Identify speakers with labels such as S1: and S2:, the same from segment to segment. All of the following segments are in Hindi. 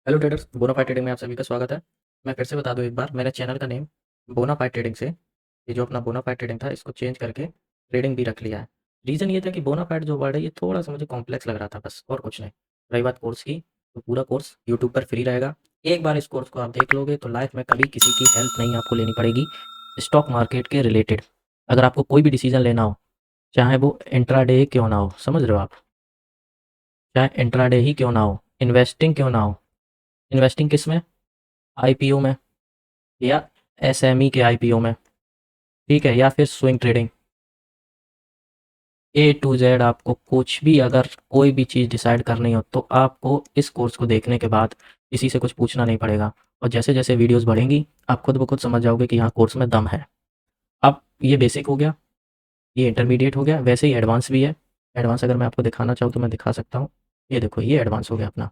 S1: हेलो ट्रेडर्स, बोनाफाइड ट्रेडिंग में आप सभी का स्वागत है। मैं फिर से बता दूं एक बार, मेरे चैनल का नेम बोनाफाइड ट्रेडिंग से ये जो अपना बोनाफाइड ट्रेडिंग था इसको चेंज करके ट्रेडिंग भी रख लिया है। रीज़न ये था कि बोनाफाइड जो वर्ड है ये थोड़ा-सा मुझे कॉम्प्लेक्स लग रहा था, बस और कुछ नहीं। रही बात कोर्स की, तो पूरा कोर्स यूट्यूब पर फ्री रहेगा। एक बार इस कोर्स को आप देख लोगे तो लाइफ में कभी किसी की हेल्प नहीं आपको लेनी पड़ेगी स्टॉक मार्केट के रिलेटेड। अगर आपको कोई भी डिसीज़न लेना हो, चाहे वो इंट्राडे क्यों ना हो, समझ रहे हो आप? चाहे इंट्राडे ही क्यों ना हो, इन्वेस्टिंग क्यों ना हो। इन्वेस्टिंग किसमें? आईपीओ में, या एसएमई के आईपीओ में, ठीक है, या फिर swing trading. A to Z आपको कुछ भी, अगर कोई भी चीज़ डिसाइड करनी हो तो आपको इस कोर्स को देखने के बाद किसी से कुछ पूछना नहीं पड़ेगा। और जैसे जैसे वीडियोस बढ़ेंगी आप खुद ब खुद समझ जाओगे कि यहाँ कोर्स में दम है। अब ये बेसिक हो गया, ये इंटरमीडिएट हो गया, वैसे ही एडवांस भी है। एडवांस अगर मैं आपको दिखाना चाहूँ तो मैं दिखा सकता हूँ। ये देखो, ये एडवांस हो गया अपना,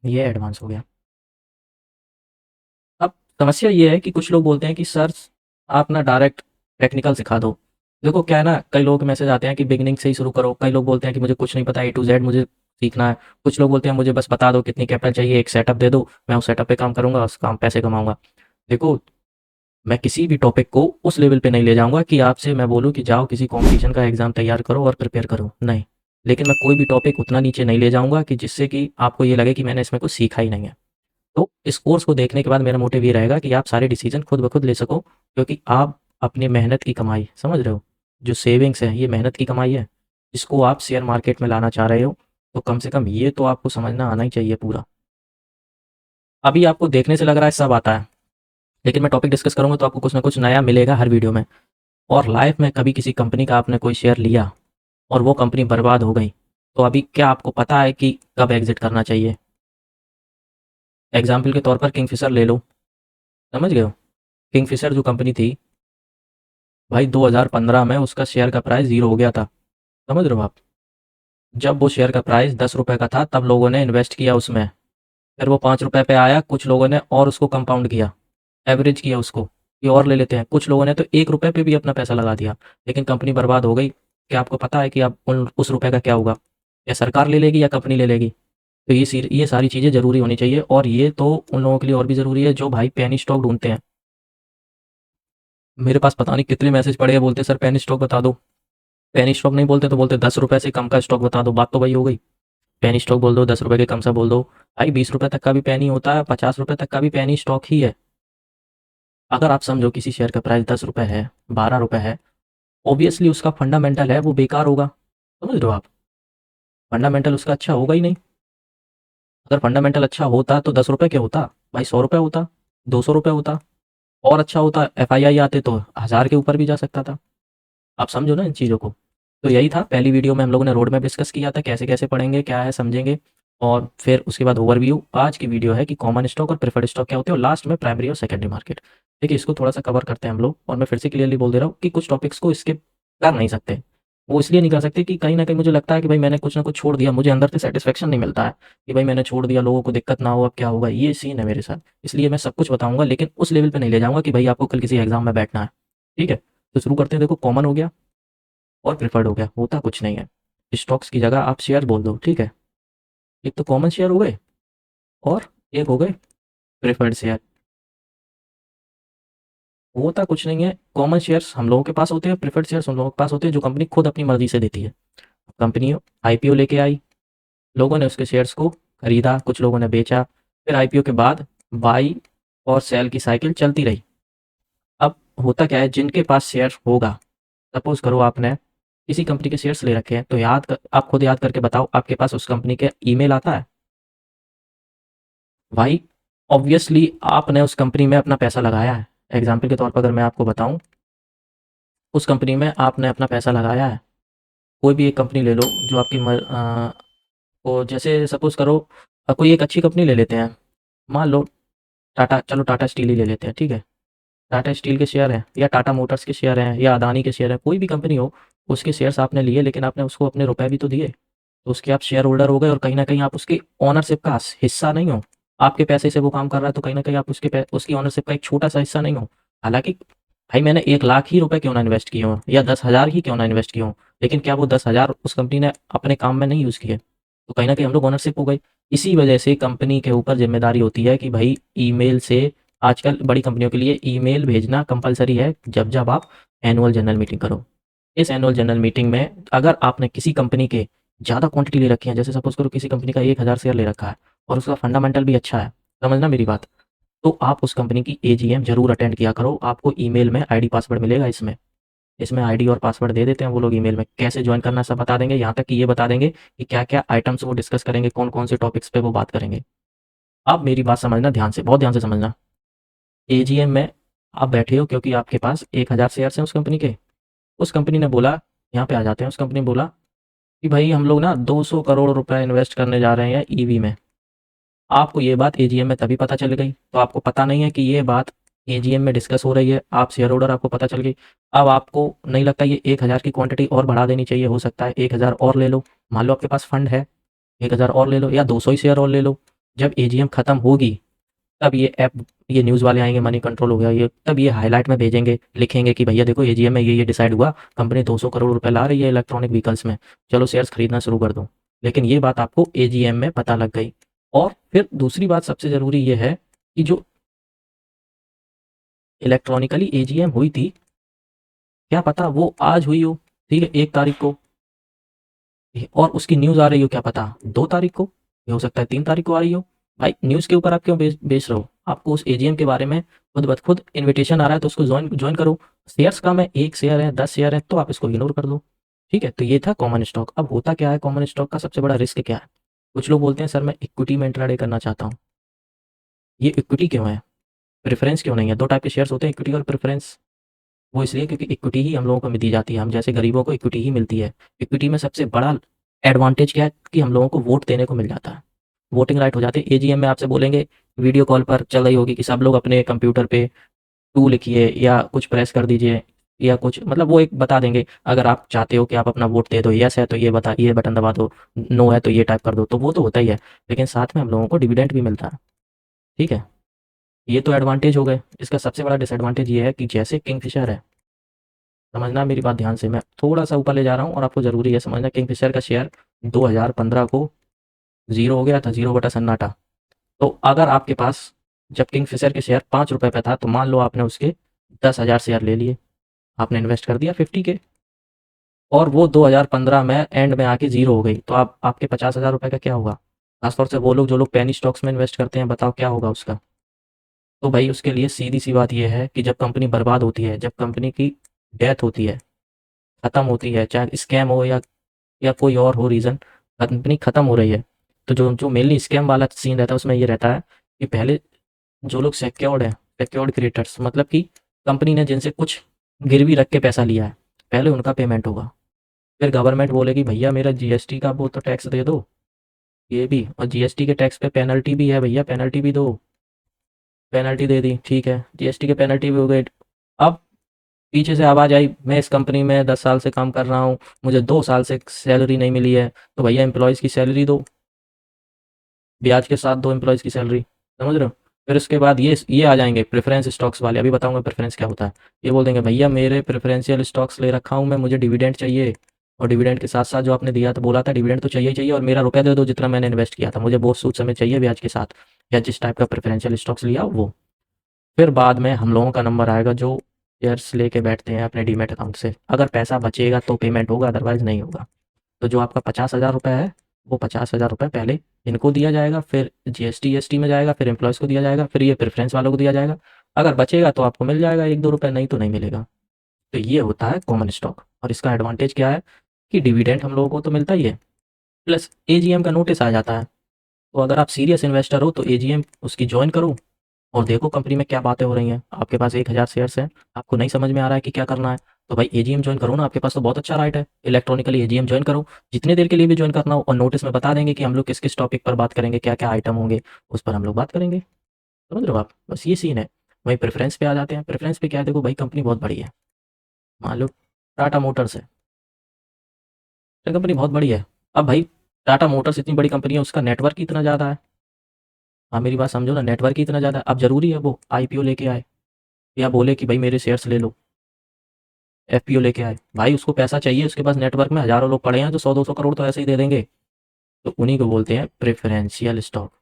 S1: ये एडवांस हो गया। अब समस्या ये है कि कुछ लोग बोलते हैं कि सर आप ना डायरेक्ट टेक्निकल सिखा दो। देखो क्या है ना, कई लोग मैसेज आते हैं कि बिगिनिंग से ही शुरू करो। कई लोग बोलते हैं कि मुझे कुछ नहीं पता, ए टू जेड मुझे सीखना है। कुछ लोग बोलते हैं मुझे बस बता दो कितनी कैपिटल चाहिए, एक सेटअप दे दो, मैं उस सेटअप पे काम करूंगा, उस काम पैसे कमाऊंगा। देखो, मैं किसी भी टॉपिक को उस लेवल पे नहीं ले जाऊंगा कि आपसे मैं बोलूँ कि जाओ किसी कंपटीशन का एग्जाम तैयार करो और प्रिपेयर करो, नहीं। लेकिन मैं कोई भी टॉपिक उतना नीचे नहीं ले जाऊंगा कि जिससे कि आपको ये लगे कि मैंने इसमें कुछ सीखा ही नहीं है। तो इस कोर्स को देखने के बाद मेरा मोटिव ये रहेगा कि आप सारे डिसीजन खुद ब खुद ले सको, क्योंकि आप अपनी मेहनत की कमाई, समझ रहे हो, जो सेविंग्स है ये मेहनत की कमाई है। इसको आप शेयर मार्केट में लाना चाह रहे हो तो कम से कम ये तो आपको समझना आना ही चाहिए पूरा। अभी आपको देखने से लग रहा है सब आता है, लेकिन मैं टॉपिक डिस्कस करूंगा तो आपको कुछ ना कुछ नया मिलेगा हर वीडियो में। और लाइफ में कभी किसी कंपनी का आपने कोई शेयर लिया और वो कंपनी बर्बाद हो गई, तो अभी क्या आपको पता है कि कब एग्जिट करना चाहिए? एग्जाम्पल के तौर पर किंगफिशर ले लो, समझ गए हो? किंगफिशर जो कंपनी थी भाई, 2015 में उसका शेयर का प्राइस ज़ीरो हो गया था, समझ रहे हो आप? जब वो शेयर का प्राइस 10 रुपए का था तब लोगों ने इन्वेस्ट किया उसमें। फिर वो 5 रुपए पे आया, कुछ लोगों ने और उसको कंपाउंड किया, एवरेज किया उसको कि और ले लेते हैं। कुछ लोगों ने तो 1 रुपए पे भी अपना पैसा लगा दिया, लेकिन कंपनी बर्बाद हो गई। क्या आपको पता है कि आप उन उस रुपए का क्या होगा? या सरकार ले लेगी या कंपनी ले लेगी? तो ये सारी चीज़ें ज़रूरी होनी चाहिए, और ये तो उन लोगों के लिए और भी ज़रूरी है जो भाई पेनी स्टॉक ढूंढते हैं। मेरे पास पता नहीं कितने मैसेज पड़े हैं, बोलते सर पेनी स्टॉक बता दो। पेनी स्टॉक नहीं बोलते तो बोलते 10 रुपए से कम का स्टॉक बता दो, बात तो वही हो गई। पेनी स्टॉक बोल दो, 10 रुपए के कम सा बोल दो। भाई 20 रुपए तक का भी पेनी होता है, 50 रुपए तक का भी पेनी स्टॉक ही है। अगर आप समझो किसी शेयर का प्राइस 10 रुपए है, 12 रुपए है, ऑब्वियसली उसका फंडामेंटल है वो बेकार होगा, समझ रहे हो आप? फंडामेंटल उसका अच्छा होगा ही नहीं। अगर फंडामेंटल अच्छा होता तो 10 रुपए क्या होता भाई, 100 रुपए होता, 200 रुपए होता, और अच्छा होता। FII आते तो 1000 के ऊपर भी जा सकता था। आप समझो ना इन चीज़ों को। तो यही था, पहली वीडियो में हम लोगों ने रोड मैप डिस्कस किया था, कैसे कैसे पढ़ेंगे, क्या है समझेंगे। और फिर उसके बाद ओवरव्यू। आज की वीडियो है कि कॉमन स्टॉक और प्रेफर्ड स्टॉक क्या होते हैं, और लास्ट में प्राइमरी और सेकेंडरी मार्केट। देखिए, इसको थोड़ा सा कवर करते हैं हम लोग, और मैं फिर से क्लियरली बोल दे रहा हूँ कि कुछ टॉपिक्स को स्किप कर नहीं सकते। वो इसलिए नहीं कर सकते कि कहीं ना कहीं मुझे लगता है कि भाई मैंने कुछ ना कुछ छोड़ दिया, मुझे अंदर से सेटिस्फेक्शन नहीं मिलता है कि भाई मैंने छोड़ दिया, लोगों को दिक्कत ना हो, अब क्या होगा, ये सीन है मेरे साथ। इसलिए मैं सब कुछ बताऊंगा, लेकिन उस लेवल पे नहीं ले जाऊंगा कि भाई आपको कल किसी एग्जाम में बैठना है। ठीक है, तो शुरू करते हैं। देखो, कॉमन हो गया और प्रेफर्ड हो गया, होता कुछ नहीं है। स्टॉक्स की जगह आप शेयर बोल दो, ठीक है। एक तो कॉमन शेयर हो गए, और एक हो गए प्रेफर्ड शेयर। होता कुछ नहीं है। कॉमन शेयर्स हम लोगों के पास होते हैं, प्रेफर्ड शेयर्स उन लोगों के पास होते हैं जो कंपनी खुद अपनी मर्जी से देती है। कंपनी आईपीओ लेके आई, लोगों ने उसके शेयर्स को खरीदा, कुछ लोगों ने बेचा। फिर आईपीओ के बाद बाई और सेल की साइकिल चलती रही। अब होता क्या है, जिनके पास शेयर होगा, सपोज करो आपने किसी कंपनी के शेयर्स ले रखे हैं, तो आप खुद याद करके बताओ, आपके पास उस कंपनी के ईमेल आता है? भाई ऑब्वियसली आपने उस कंपनी में अपना पैसा लगाया है। एग्जाम्पल के तौर पर अगर मैं आपको बताऊं, उस कंपनी में आपने अपना पैसा लगाया है। कोई भी एक कंपनी ले लो जो आपकी को जैसे सपोज करो, कोई एक अच्छी कंपनी ले लेते हैं, मान लो टाटा, चलो टाटा स्टील ही ले लेते हैं, ठीक है। टाटा स्टील के शेयर हैं, या टाटा मोटर्स के शेयर हैं, या अदानी के शेयर हैं, कोई भी कंपनी हो, उसके शेयर्स आपने लिए, लेकिन आपने उसको अपने रुपए भी तो दिए। तो उसके आप शेयर होल्डर हो गए, और कहीं ना कहीं आप उसकी ओनरशिप का हिस्सा नहीं हो। आपके पैसे से वो काम कर रहा है, तो कहीं ना कहीं आप उसकी ओनरशिप का एक छोटा सा हिस्सा नहीं हो। हालांकि भाई मैंने 1 लाख ही रुपए क्यों ना इन्वेस्ट किए हों, या 10,000 ही क्यों ना इन्वेस्ट किए हों, लेकिन क्या वो 10,000 उस कंपनी ने अपने काम में नहीं यूज़ किए? तो कहीं न कहीं हम लोग ओनरशिप हो गए। इसी वजह से कंपनी के ऊपर ज़िम्मेदारी होती है कि भाई ईमेल से आजकल बड़ी कंपनियों के लिए ईमेल भेजना कंपल्सरी है जब-जब आप एनुअल जनरल मीटिंग करो। इस एनुअल जनरल मीटिंग में अगर आपने किसी कंपनी के ज़्यादा क्वांटिटी ले रखी है, जैसे सपोज़ करो किसी कंपनी का 1000 शेयर ले रखा है और उसका फंडामेंटल भी अच्छा है, समझना मेरी बात, तो आप उस कंपनी की एजीएम ज़रूर अटेंड किया करो। आपको ईमेल में आईडी पासवर्ड मिलेगा इसमें। इसमें आईडी और पासवर्ड दे देते हैं वो लोग ईमेल में। कैसे जॉइन करना है सब बता देंगे, यहाँ तक कि ये बता देंगे कि क्या-क्या आइटम्स वो डिस्कस करेंगे, कौन-कौन से टॉपिक्स पे वो बात करेंगे। आप मेरी बात समझना ध्यान से, बहुत ध्यान से समझना। एजीएम में आप बैठे हो क्योंकि आपके पास 1000 शेयर्स हैं उस कंपनी के। उस कंपनी ने बोला, यहाँ पे आ जाते हैं, उस कंपनी ने बोला कि भाई हम लोग ना 200 करोड़ रुपए इन्वेस्ट करने जा रहे हैं ईवी में। आपको ये बात एजीएम में तभी पता चल गई, तो आपको पता नहीं है कि ये बात एजीएम में डिस्कस हो रही है, आप शेयर होल्डर, आपको पता चल गई। अब आपको नहीं लगता ये 1000 की क्वांटिटी और बढ़ा देनी चाहिए, हो सकता है 1000 और ले लो, मान लो आपके पास फंड है, 1000 और ले लो या 200 ही शेयर और ले लो। जब एजीएम खत्म होगी तब ये ऐप, ये न्यूज़ वाले आएंगे, मनी कंट्रोल हो गया ये, तब ये हाईलाइट में भेजेंगे, लिखेंगे कि भैया देखो एजीएम में ये डिसाइड हुआ, कंपनी 200 करोड़ रुपए ला रही है इलेक्ट्रॉनिक व्हीकल्स में, चलो शेयर्स खरीदना शुरू कर दो। लेकिन ये बात आपको एजीएम में पता लग गई। और फिर दूसरी बात सबसे ज़रूरी ये है कि जो इलेक्ट्रॉनिकली एजीएम हुई थी, क्या पता वो आज हुई हो, ठीक है, 1 तारीख को, और उसकी न्यूज़ आ रही हो क्या पता 2 तारीख को, ये हो सकता है 3 तारीख को आ रही हो। भाई न्यूज़ के ऊपर आप क्यों बेच रहे हो? आपको उस एजीएम के बारे में खुद ब खुद इन्विटेशन आ रहा है तो उसको ज्वाइन ज्वाइन करो। शेयर्स कम है, 1 शेयर है, 10 शेयर है, तो आप इसको इग्नोर कर दो। ठीक है? तो ये था कॉमन स्टॉक। अब होता क्या है कॉमन स्टॉक का सबसे बड़ा रिस्क क्या है? कुछ लोग बोलते हैं सर मैं इक्विटी में इंट्राडे करना चाहता हूँ। ये इक्विटी क्यों है? प्रेफ़रेंस क्यों नहीं है? 2 टाइप के शेयर्स होते हैं, इक्विटी और प्रेफ़रेंस। वो इसलिए क्योंकि इक्विटी ही हम लोगों को दी जाती है, हम जैसे गरीबों को इक्विटी ही मिलती है। इक्विटी में सबसे बड़ा एडवांटेज क्या है कि हम लोगों को वोट देने को मिल जाता है। वोटिंग राइट हो जाती है। एजीएम में आपसे बोलेंगे, वीडियो कॉल पर चल रही होगी कि सब लोग अपने कंप्यूटर पे 2 लिखिए या कुछ प्रेस कर दीजिए या कुछ, मतलब वो एक बता देंगे, अगर आप चाहते हो कि आप अपना वोट दे दो, येस है तो ये बटन दबा दो, नो है तो ये टाइप कर दो, तो वो तो होता ही है। लेकिन साथ में हम लोगों को डिविडेंड भी मिलता है, ठीक है? ये तो एडवांटेज हो गए। इसका सबसे बड़ा डिसएडवांटेज ये है कि जैसे किंगफिशर है, समझना मेरी बात ध्यान से, मैं थोड़ा-सा ऊपर ले जा रहा हूँ और आपको ज़रूरी है समझना। किंगफिशर का शेयर 2015 को ज़ीरो हो गया था, ज़ीरो बटा सन्नाटा। तो अगर आपके पास जब किंगफिशर के शेयर ₹5 पे था, तो मान लो आपने उसके 10,000 शेयर ले लिए, आपने इन्वेस्ट कर दिया 50 के, और वो 2015 में एंड में आके ज़ीरो हो गई, तो आप आपके ₹50,000 का क्या होगा? खासतौर से वो लोग जो लोग पेनी स्टॉक्स में इन्वेस्ट करते हैं, बताओ क्या होगा उसका? तो भाई उसके लिए सीधी-सी बात ये है कि जब कंपनी बर्बाद होती है, जब कंपनी की डेथ होती है, खत्म होती है, चाहे स्कैम हो या कोई और हो रीज़न, कंपनी खत्म हो रही है, तो जो जो मेनली स्कैम वाला सीन रहता है उसमें ये रहता है कि पहले जो लोग सिक्योर्ड हैं, सिक्योर्ड क्रेडिटर्स, मतलब कि कंपनी ने जिनसे कुछ गिरवी रख के पैसा लिया है, पहले उनका पेमेंट होगा। फिर गवर्नमेंट बोलेगी भैया मेरा जीएसटी का वो तो टैक्स दे दो, ये भी, और जीएसटी के टैक्स पे पेनल्टी भी है भैया, पेनल्टी भी दो। पेनल्टी दे दी, ठीक है, जीएसटी की पेनल्टी भी हो गई। अब पीछे से आवाज़ आई, मैं इस कंपनी में 10 साल से काम कर रहा हूँ, मुझे 2 साल से सैलरी नहीं मिली है, तो भैया एम्प्लॉइज़ की सैलरी दो, ब्याज के साथ दो एम्प्लॉइज़ की सैलरी, समझ रहे हो? फिर उसके बाद ये आ जाएँगे प्रेफ़रेंस स्टॉक्स वाले, अभी बताऊँगा प्रेफ़रेंस क्या होता है। ये बोल देंगे भैया मेरे प्रेफ़रेंशियल स्टॉक्स ले रखा हूँ मैं, मुझे डिविडेंड चाहिए, और डिविडेंड के साथ-साथ जो आपने दिया था, बोला था डिविडेंड तो चाहिए ही चाहिए, और मेरा रुपया दे दो जितना मैंने इन्वेस्ट किया था, मुझे वो सूद समेत चाहिए ब्याज के साथ, या जिस टाइप का प्रेफ़रेंशियल स्टॉक्स लिया हो वो। फिर बाद में हम लोगों का नंबर आएगा जो शेयर्स लेके बैठते हैं अपने डीमैट अकाउंट से। अगर पैसा बचेगा तो पेमेंट होगा, अदरवाइज़ नहीं होगा। तो जो आपका 50,000 रुपये है, वो 50,000 रुपये पहले इनको दिया जाएगा, फिर जीएसटी ईएसटी में जाएगा, फिर एम्प्लॉयज़ को दिया जाएगा, फिर ये प्रेफ़रेंस वालों को दिया जाएगा। अगर बचेगा तो आपको मिल जाएगा 1-2 रुपए, नहीं तो नहीं मिलेगा। तो ये होता है कॉमन स्टॉक, और इसका एडवांटेज क्या है कि डिविडेंड हम लोगों को तो मिलता ही है, प्लस एजीएम का नोटिस आ जाता है। तो अगर आप सीरियस इन्वेस्टर हो तो एजीएम उसकी जॉइन करो और देखो कंपनी में क्या बातें हो रही हैं। आपके पास 1000 शेयर्स हैं, आपको नहीं समझ में आ रहा है कि क्या करना है, तो भाई एजीएम जॉइन करो ना, आपके पास तो बहुत अच्छा राइट है, इलेक्ट्रॉनिकली एजीएम जॉइन करो, जितनी देर के लिए भी जॉइन करना हो, और नोटिस में बता देंगे कि हम लोग किस-किस टॉपिक पर बात करेंगे, क्या-क्या आइटम होंगे, उस पर हम लोग बात करेंगे। समझ रहे हो आप? बस ये सीन है। वहीं प्रेफ़रेंस पे आ जाते हैं, प्रेफ़रेंस पे क्या है, देखो भाई कंपनी बहुत बड़ी है, मान लो टाटा मोटर्स है, तो कंपनी बहुत बड़ी है। अब भाई टाटा मोटर्स इतनी बड़ी कंपनी है, उसका नेटवर्क ही इतना ज़्यादा है। आप मेरी बात समझो ना, नेटवर्क ही इतना ज़्यादा है। अब ज़रूरी है वो आईपीओ लेके आए या बोले कि भाई मेरे शेयर्स ले लो, एफपीओ लेके आए। भाई उसको पैसा चाहिए, उसके पास नेटवर्क में हज़ारों लोग पड़े हैं, तो 100-200 करोड़ तो ऐसे ही दे देंगे। तो उन्हीं को बोलते हैं प्रेफरेंशियल स्टॉक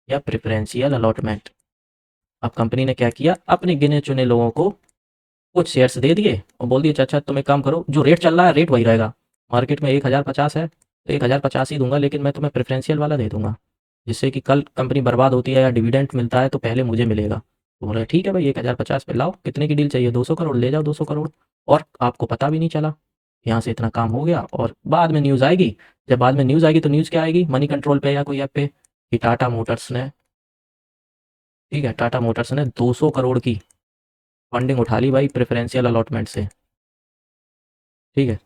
S1: या प्रेफरेंशियल अलॉटमेंट। अब कंपनी ने क्या किया, अपने गिने चुने लोगों को कुछ शेयर्स दे दिए और बोल दिए अच्छा तुम एक काम करो, जो रेट चल रहा है रेट वही रहेगा, मार्केट में 1050 है तो 1050 ही दूंगा, लेकिन मैं तुम्हें प्रेफरेंशियल वाला दे दूंगा, जिससे कि कल कंपनी बर्बाद होती है या डिविडेंड मिलता है तो पहले मुझे मिलेगा। तो बोला ठीक है भाई 1050 पे लाओ, कितने की डील चाहिए, 200 करोड़, ले जाओ 200 करोड़। और आपको पता भी नहीं चला, यहाँ से इतना काम हो गया। और बाद में न्यूज़ आएगी, जब बाद में न्यूज़ आएगी तो न्यूज़ क्या आएगी, मनी कंट्रोल पे या कोई ऐप पे, कि टाटा मोटर्स ने, ठीक है, टाटा मोटर्स ने 200 करोड़ की फंडिंग उठा ली भाई प्रेफरेंशियल अलॉटमेंट से। ठीक है,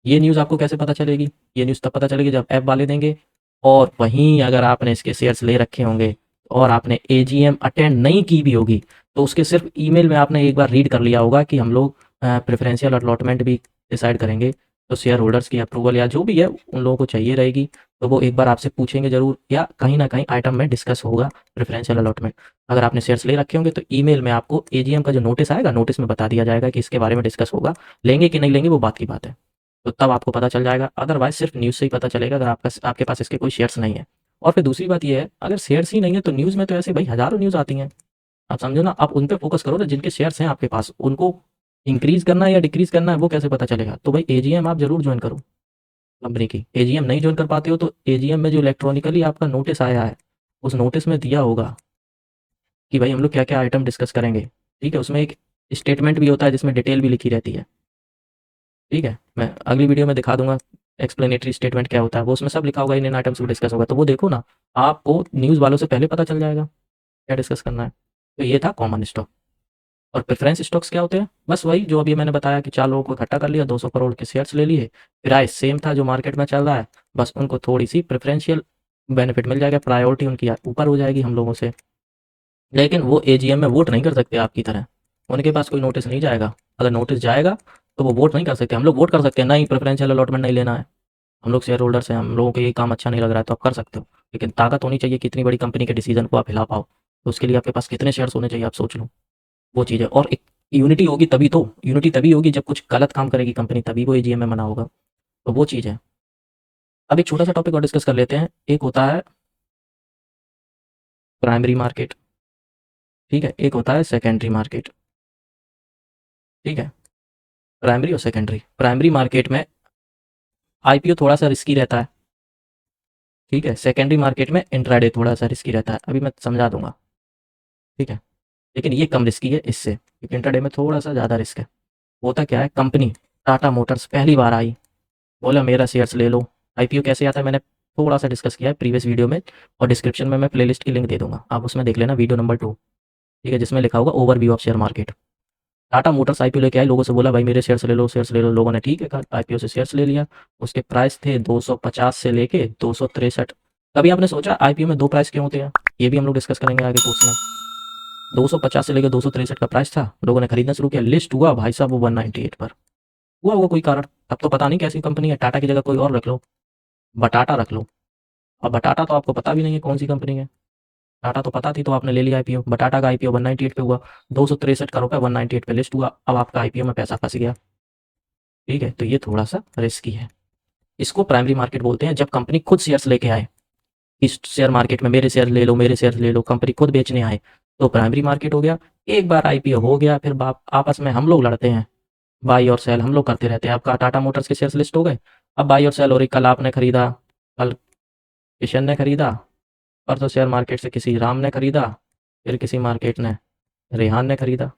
S1: ये न्यूज़ आपको कैसे पता चलेगी, ये न्यूज़ तब पता चलेगी जब ऐप वाले देंगे। और वहीं अगर आपने इसके शेयर्स ले रखे होंगे और आपने एजीएम अटेंड नहीं की भी होगी, तो उसके सिर्फ ईमेल में आपने एक बार रीड कर लिया होगा कि हम लोग प्रेफरेंशियल अलॉटमेंट भी डिसाइड करेंगे, तो शेयर होल्डर्स की अप्रूवल या जो भी है उन लोगों को चाहिए रहेगी, तो वो एक बार आपसे पूछेंगे ज़रूर, या कहीं ना कहीं आइटम में डिस्कस होगा प्रेफरेंशियल अलॉटमेंट। अगर आपने शेयर्स ले रखे होंगे तो ईमेल में आपको एजीएम का जो नोटिस आएगा, नोटिस में बता दिया जाएगा कि इसके बारे में डिस्कस होगा, लेंगे कि नहीं लेंगे वो बात की बात है, तो तब आपको पता चल जाएगा। अदरवाइज़ सिर्फ न्यूज़ से ही पता चलेगा अगर आपके पास इसके कोई शेयर्स नहीं है। और फिर दूसरी बात ये है, अगर शेयर्स ही नहीं है तो न्यूज़ में तो ऐसे भाई हज़ारों न्यूज़ आती हैं। आप समझो ना, आप उन पे फ़ोकस करो ना जिनके शेयर्स हैं आपके पास, उनको इंक्रीज़ करना है या डिक्रीज़ करना है वो कैसे पता चलेगा? तो भाई एजीएम आप ज़रूर जॉइन करो कंपनी की। एजीएम नहीं जॉइन कर पाते हो तो एजीएम में जो इलेक्ट्रॉनिकली आपका नोटिस आया है, उस नोटिस में दिया होगा कि भाई हम लोग क्या-क्या आइटम डिस्कस करेंगे। ठीक है? उसमें एक स्टेटमेंट भी होता है जिसमें डिटेल भी लिखी रहती है। ठीक है? मैं अगली वीडियो में दिखा दूँगा एक्सप्लेनेटरी स्टेटमेंट क्या होता है, वो उसमें सब लिखा होगा, इन आइटम्स को डिस्कस होगा, तो वो देखो ना, आपको न्यूज़ वालों से पहले पता चल जाएगा, क्या डिस्कस करना है। तो ये था कॉमन स्टॉक। और प्रेफ़रेंस स्टॉक्स क्या होते हैं? बस वही जो अभी मैंने बताया कि 4 लोगों को इकट्ठा कर लिया, 200 करोड़ के शेयर्स ले लिए, प्राइस सेम था जो मार्केट में चल रहा है, बस उनको थोड़ी-सी प्रेफ़रेंशियल बेनिफिट मिल जाएगा, प्रायोरिटी उनकी ऊपर हो जाएगी हम लोगों से। लेकिन वो एजीएम में वोट नहीं कर सकते आपकी तरह, उनके पास कोई नोटिस नहीं जाएगा। अगर नोटिस जाएगा तो वो वोट नहीं कर सकते। हम लोग वोट कर सकते हैं, नहीं प्रेफ़रेंशियल अलॉटमेंट नहीं लेना है, हम लोग शेयर होल्डर्स हैं, हम लोगों को ये काम अच्छा नहीं लग रहा है, तो आप कर सकते हो। लेकिन ताकत होनी चाहिए कि इतनी बड़ी कंपनी के डिसीजन को आप हिला पाओ, तो उसके लिए आपके पास कितने शेयर्स होने चाहिए आप सोच लो, वो चीज़ है। और एक यूनिटी होगी तभी तो, यूनिटी तभी होगी जब कुछ गलत काम करेगी कंपनी, तभी वो एजीएम में मना होगा, तो वो चीज़ है। अब एक छोटा सा टॉपिक और डिस्कस कर लेते हैं, एक होता है प्राइमरी मार्केट, ठीक है, एक होता है सेकेंडरी मार्केट। ठीक है, प्राइमरी और सेकेंडरी। प्राइमरी मार्केट में आईपीओ थोड़ा सा रिस्की रहता है, ठीक है, सेकेंडरी मार्केट में इंट्राडे थोड़ा सा रिस्की रहता है, अभी मैं समझा दूंगा। ठीक है, लेकिन ये कम रिस्की है इससे, क्योंकि इंट्राडे में थोड़ा सा ज़्यादा रिस्क है। होता क्या है, कंपनी टाटा मोटर्स पहली बार आई, बोला मेरा शेयर्स ले लो। आईपीओ कैसे आता है मैंने थोड़ा सा डिस्कस किया है प्रीवियस वीडियो में, और डिस्क्रिप्शन में मैं प्लेलिस्ट की लिंक दे दूंगा, आप उसमें देख लेना, वीडियो नंबर 2। ठीक है, जिसमें लिखा होगा overview of share market. Tata Motors IPO लेके आई, लोगों से बोला भाई मेरे शेयर्स ले लो, शेयर्स ले लो, लोगों ने ठीक है कहा, आईपीओ से शेयर्स ले लिया। उसके प्राइस थे 250 से लेके 263। कभी आपने सोचा आईपीओ में दो प्राइस क्यों होते हैं, ये भी हम लोग डिस्कस करेंगे आगे कोर्स में। 250 से लेकर 263 का प्राइस था, लोगों ने खरीदना शुरू किया, लिस्ट हुआ भाई साहब वो 198 पर। हुआ होगा कोई कारण, अब तो पता नहीं कैसी कंपनी है, टाटा की जगह कोई और रख लो, बटाटा रख लो। अब बटाटा तो आपको पता भी नहीं है कौन सी कंपनी है, टाटा तो पता थी तो आपने ले लिया आईपीओ, बटाटा का आईपीओ 198 पे हुआ, 263 का रुपया 198 पे लिस्ट हुआ, अब आपका आईपीओ में पैसा फंस गया। ठीक है, तो ये थोड़ा सा रिस्की है। इसको प्राइमरी मार्केट बोलते हैं, जब कंपनी खुद शेयर्स लेके आए, इस शेयर मार्केट में मेरे शेयर ले लो, मेरे शेयर ले लो, कंपनी खुद बेचने आए, तो प्राइमरी मार्केट हो गया। एक बार आईपीओ हो गया, फिर आपस में हम लोग लड़ते हैं, बाई और सेल हम लोग करते रहते हैं। आपका टाटा मोटर्स के शेयर्स लिस्ट हो गए, अब बाई और सेल हो रही, कल आपने खरीदा, कल किशन ने खरीदा, परसों शेयर मार्केट से किसी राम ने खरीदा, फिर किसी मार्केट ने रेहान ने खरीदा,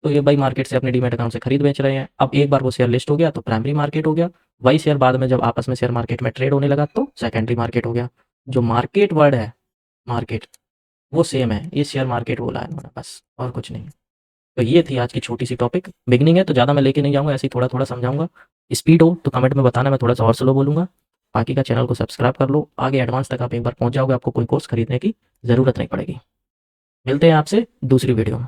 S1: तो ये भाई मार्केट से अपने डीमैट अकाउंट से खरीद बेच रहे हैं। अब एक बार वो शेयर लिस्ट हो गया तो प्राइमरी मार्केट हो गया, वही शेयर बाद में जब आपस में शेयर मार्केट में ट्रेड होने लगा तो सेकेंडरी मार्केट हो गया। जो मार्केट वर्ड है, मार्केट, वो सेम है, ये शेयर मार्केट बोला है इन्होंने बस, और कुछ नहीं। तो ये थी आज की छोटी सी टॉपिक, बिगनिंग है तो ज़्यादा मैं लेके नहीं जाऊँगा, ऐसे ही थोड़ा थोड़ा समझाऊंगा। स्पीड हो तो कमेंट में बताना, मैं थोड़ा सा और स्लो बोलूँगा। बाकी का चैनल को सब्सक्राइब कर लो, आगे एडवांस तक आप एक बार पहुँच जाओगे, आपको कोई कोर्स खरीदने की ज़रूरत नहीं पड़ेगी। मिलते हैं आपसे दूसरी वीडियो में।